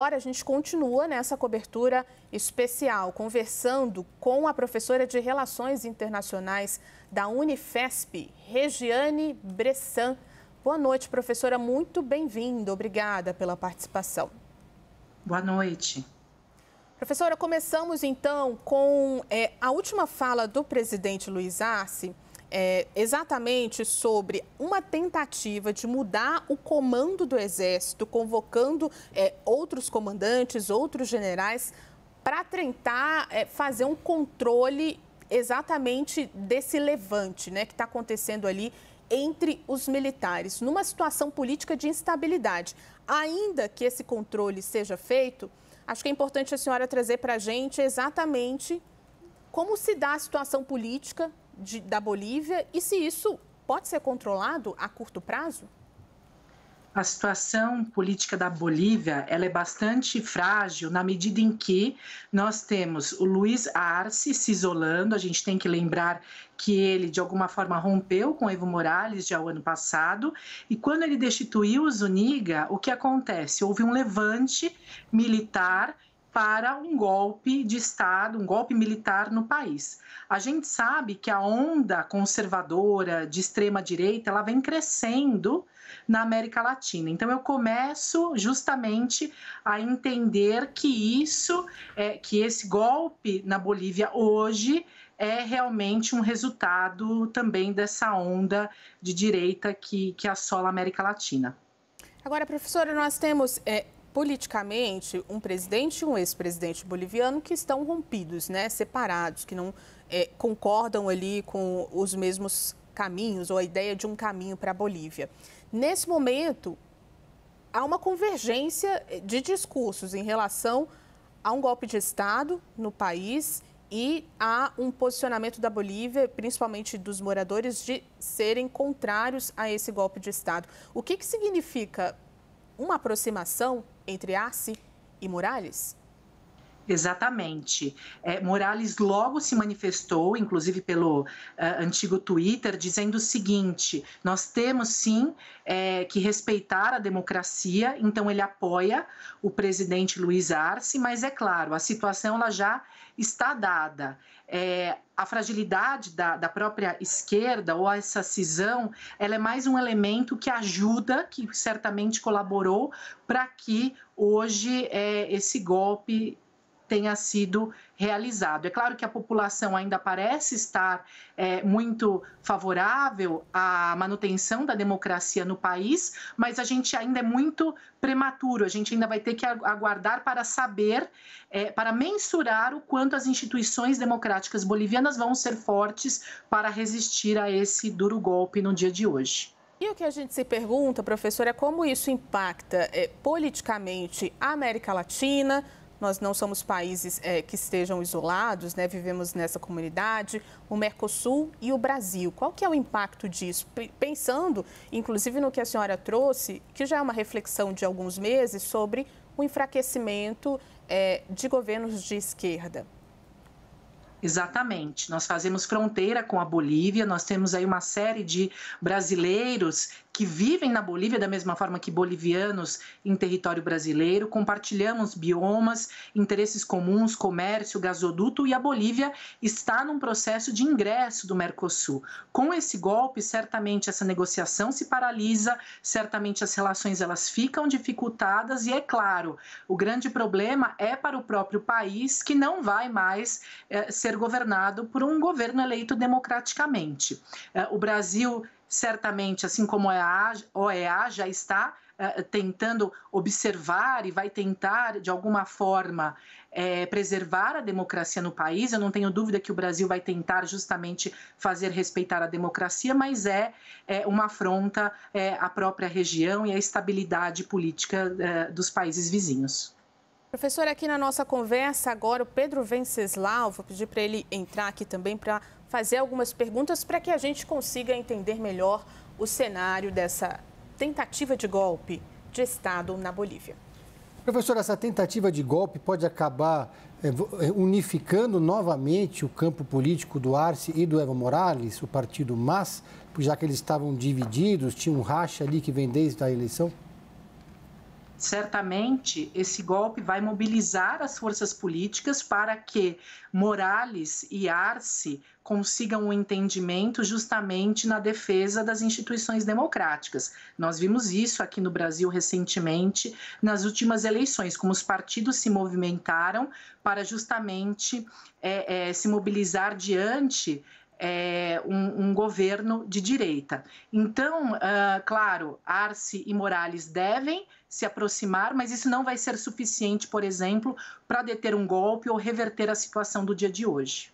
Agora a gente continua nessa cobertura especial, conversando com a professora de Relações Internacionais da Unifesp, Regiane Bressan. Boa noite, professora, muito bem-vinda, obrigada pela participação. Boa noite. Professora, começamos então com a última fala do presidente Luiz Arce, exatamente sobre uma tentativa de mudar o comando do Exército, convocando outros comandantes, outros generais, para tentar fazer um controle exatamente desse levante, né, que está acontecendo ali entre os militares, numa situação política de instabilidade. Ainda que esse controle seja feito, acho que é importante a senhora trazer para a gente exatamente como se dá a situação política da Bolívia e se isso pode ser controlado a curto prazo? A situação política da Bolívia ela é bastante frágil na medida em que nós temos o Luiz Arce se isolando. A gente tem que lembrar que ele, de alguma forma, rompeu com Evo Morales já o ano passado. E quando ele destituiu o Zuniga, o que acontece? Houve um levante militar para um golpe de Estado, um golpe militar no país. A gente sabe que a onda conservadora de extrema-direita ela vem crescendo na América Latina. Então, eu começo justamente a entender que que esse golpe na Bolívia hoje é realmente um resultado também dessa onda de direita que assola a América Latina. Agora, professora, nós temos politicamente um presidente e um ex-presidente boliviano que estão rompidos, né, separados, que não concordam ali com os mesmos caminhos ou a ideia de um caminho para a Bolívia. Nesse momento, há uma convergência de discursos em relação a um golpe de Estado no país e há um posicionamento da Bolívia, principalmente dos moradores, de serem contrários a esse golpe de Estado. O que significa uma aproximação entre Arce e Morales? Exatamente. Morales logo se manifestou, inclusive pelo antigo Twitter, dizendo o seguinte: nós temos sim que respeitar a democracia. Então ele apoia o presidente Luiz Arce, mas é claro, a situação ela já está dada. A fragilidade da própria esquerda ou essa cisão, ela é mais um elemento que ajuda, que certamente colaborou para que hoje esse golpe tenha sido realizado. É claro que a população ainda parece estar muito favorável à manutenção da democracia no país, mas a gente ainda é muito prematuro, a gente ainda vai ter que aguardar para saber, para mensurar o quanto as instituições democráticas bolivianas vão ser fortes para resistir a esse duro golpe no dia de hoje. E o que a gente se pergunta, professora, é como isso impacta politicamente a América Latina. Nós não somos países que estejam isolados, né? Vivemos nessa comunidade, o Mercosul e o Brasil. Qual que é o impacto disso? Pensando, inclusive, no que a senhora trouxe, que já é uma reflexão de alguns meses sobre o enfraquecimento de governos de esquerda. Exatamente. Nós fazemos fronteira com a Bolívia, nós temos aí uma série de brasileiros que vivem na Bolívia da mesma forma que bolivianos em território brasileiro, compartilhamos biomas, interesses comuns, comércio, gasoduto, e a Bolívia está num processo de ingresso do Mercosul. Com esse golpe, certamente essa negociação se paralisa, certamente as relações elas ficam dificultadas e, é claro, o grande problema é para o próprio país, que não vai mais ser governado por um governo eleito democraticamente. O Brasil, certamente, assim como a OEA, já está tentando observar e vai tentar, de alguma forma, preservar a democracia no país. Eu não tenho dúvida que o Brasil vai tentar justamente fazer respeitar a democracia, mas uma afronta à própria região e à estabilidade política dos países vizinhos. Professora, aqui na nossa conversa agora, o Pedro Venceslau, vou pedir para ele entrar aqui também para fazer algumas perguntas para que a gente consiga entender melhor o cenário dessa tentativa de golpe de Estado na Bolívia. Professora, essa tentativa de golpe pode acabar unificando novamente o campo político do Arce e do Evo Morales, o partido MAS, já que eles estavam divididos, tinha um racha ali que vem desde a eleição? Certamente, esse golpe vai mobilizar as forças políticas para que Morales e Arce consigam um entendimento justamente na defesa das instituições democráticas. Nós vimos isso aqui no Brasil recentemente, nas últimas eleições, como os partidos se movimentaram para justamente se mobilizar diante um governo de direita. Então, claro, Arce e Morales devem se aproximar, mas isso não vai ser suficiente, por exemplo, para deter um golpe ou reverter a situação do dia de hoje.